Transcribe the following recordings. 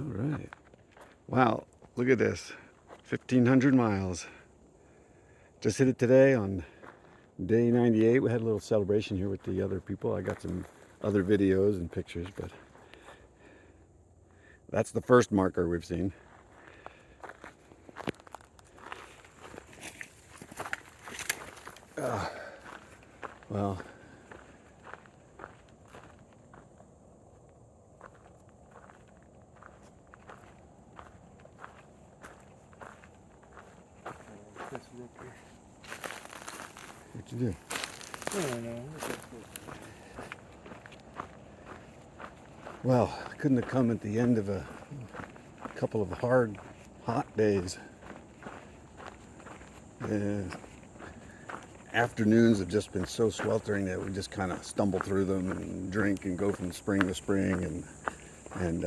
All right. Wow, look at this. 1,500 miles. Just hit it today on day 98. We had a little celebration here with the other people. I got some other videos and pictures, but that's the first marker we've seen. Well, what'd you do? I don't know. Well, I couldn't have come at the end of a couple of hard, hot days. The afternoons have just been so sweltering that we just kind of stumble through them and drink and go from spring to spring. And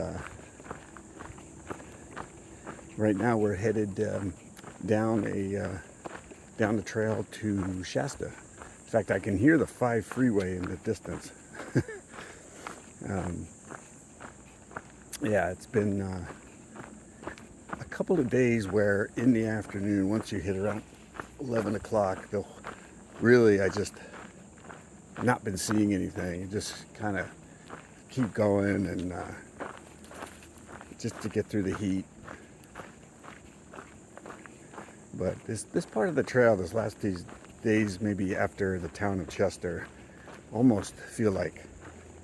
right now we're headed down the trail to Shasta. In fact, I can hear the 5 freeway in the distance. Yeah, it's been a couple of days where in the afternoon, once you hit around 11 o'clock, I just not been seeing anything. You just kind of keep going and just to get through the heat. But this part of the trail, these days, maybe after the town of Chester, almost feel like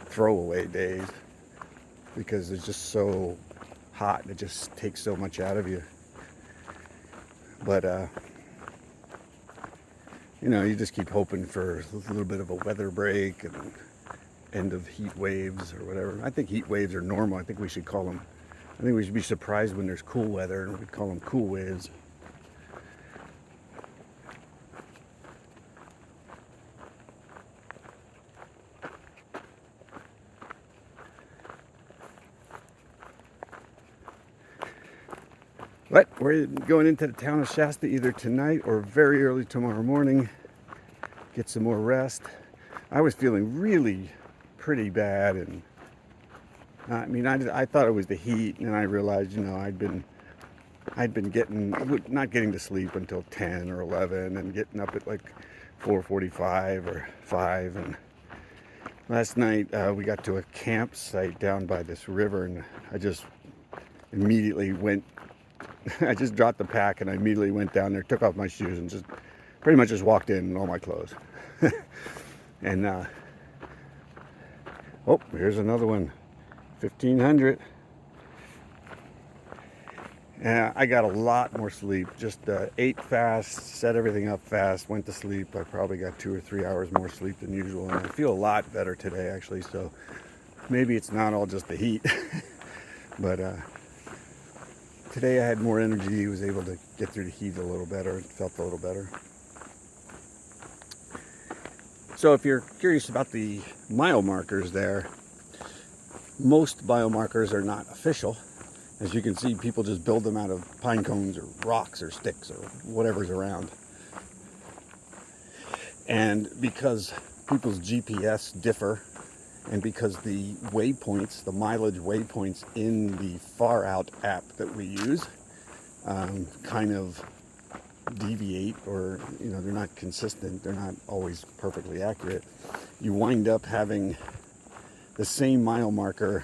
throwaway days because it's just so hot and it just takes so much out of you. But you just keep hoping for a little bit of a weather break and end of heat waves or whatever. I think heat waves are normal. I think we should be surprised when there's cool weather and we'd call them cool waves. But we're going into the town of Shasta either tonight or very early tomorrow morning. Get some more rest. I was feeling really pretty bad, and I thought it was the heat, and I realized I'd been not getting to sleep until 10 or 11, and getting up at like 4:45 or 5. And last night we got to a campsite down by this river, and I just immediately went. I just dropped the pack and I immediately went down there, took off my shoes, and just pretty much just walked in all my clothes. And oh, here's another one, 1,500. Yeah, I got a lot more sleep. Just ate fast, set everything up fast, went to sleep. I probably got 2 or 3 hours more sleep than usual, and I feel a lot better today actually. So maybe it's not all just the heat, but today I had more energy, was able to get through the heat a little better, felt a little better. So if you're curious about the mile markers there, most biomarkers are not official. As you can see, people just build them out of pine cones or rocks or sticks or whatever's around. And because people's GPS differ, and because the waypoints, the mileage waypoints in the Far Out app that we use kind of deviate, or they're not consistent, they're not always perfectly accurate, you wind up having the same mile marker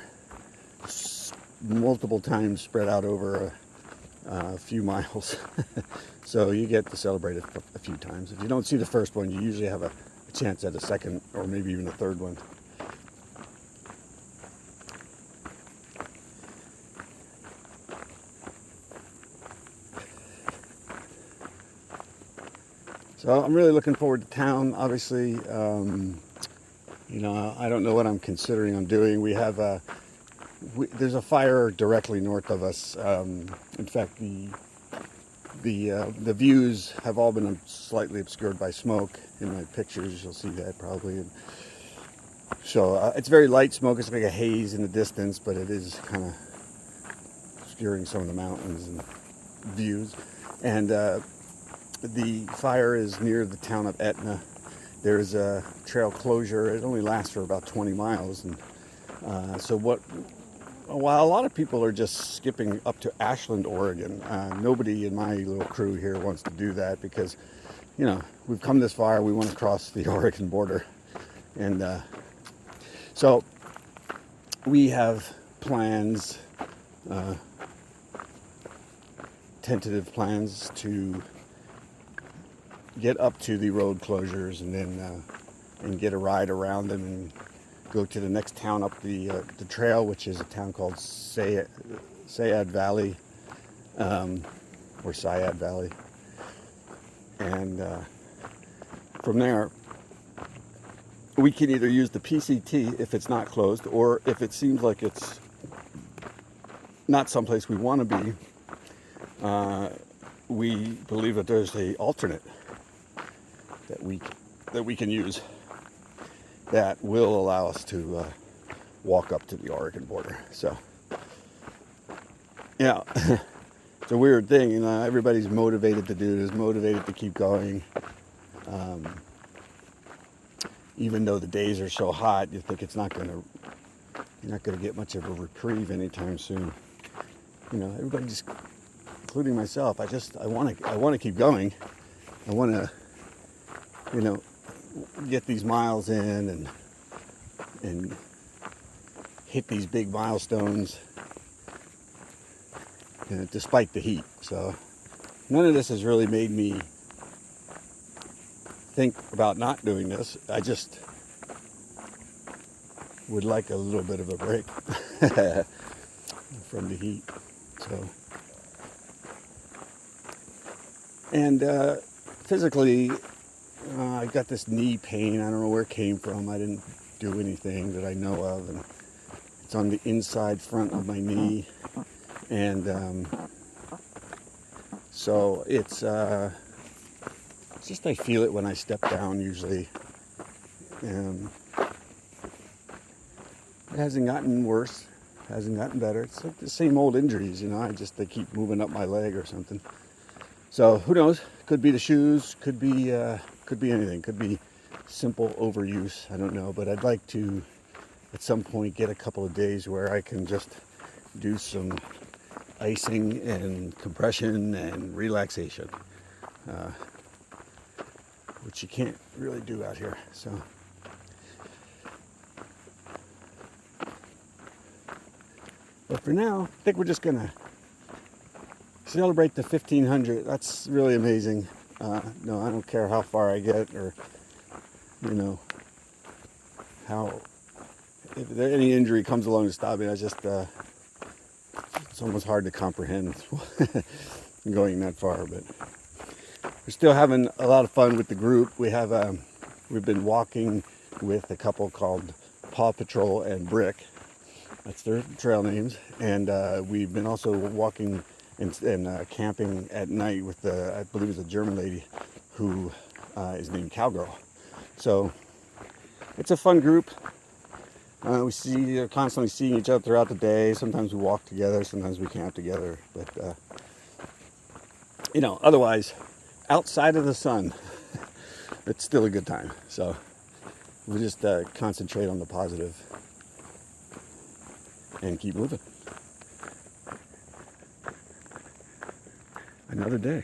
multiple times spread out over a few miles. So you get to celebrate it a few times. If you don't see the first one, you usually have a chance at a second or maybe even a third one. So I'm really looking forward to town. Obviously, I don't know what I'm considering on doing. We have there's a fire directly north of us. In fact, the views have all been slightly obscured by smoke. In my pictures, you'll see that probably. And so it's very light smoke. It's like a haze in the distance, but it is kind of obscuring some of the mountains and views. And the fire is near the town of Etna. There's a trail closure. It only lasts for about 20 miles. And so what while a lot of people are just skipping up to Ashland, Oregon, nobody in my little crew here wants to do that because, you know, we've come this far, we want to cross the Oregon border. And so we have plans, tentative plans to get up to the road closures and then and get a ride around them and go to the next town up the trail, which is a town called Sayad Valley, or Sayad Valley. And from there, we can either use the PCT if it's not closed, or if it seems like it's not someplace we want to be, we believe that there's a alternate that we can use that will allow us to walk up to the Oregon border. So, yeah, it's a weird thing. You know, everybody's motivated to do this, motivated to keep going. Even though the days are so hot, you think you're not going to get much of a reprieve anytime soon. You know, everybody, just including myself, I want to keep going. I want to, you know, get these miles in and hit these big milestones, you know, despite the heat. So none of this has really made me think about not doing this. I just would like a little bit of a break from the heat. So, and physically, I got this knee pain. I don't know where it came from. I didn't do anything that I know of, and it's on the inside front of my knee, and so it's just I feel it when I step down usually. It hasn't gotten worse, hasn't gotten better. It's like the same old injuries, you know. They keep moving up my leg or something. So who knows? Could be the shoes. Could be anything. Could be simple overuse. I don't know. But I'd like to, at some point, get a couple of days where I can just do some icing and compression and relaxation, which you can't really do out here. So. But for now, I think we're just going to celebrate the 1500. That's really amazing. No, I don't care how far I get, or, you know, if any injury comes along to stop me, it's almost hard to comprehend going that far. But we're still having a lot of fun with the group. We've been walking with a couple called Paw Patrol and Brick. That's their trail names. And we've been also walking and camping at night with I believe it's a German lady who is named Cowgirl. So it's a fun group. We're constantly seeing each other throughout the day. Sometimes we walk together, sometimes we camp together. But, you know, otherwise, outside of the sun, it's still a good time. So we just concentrate on the positive and keep moving. Another day.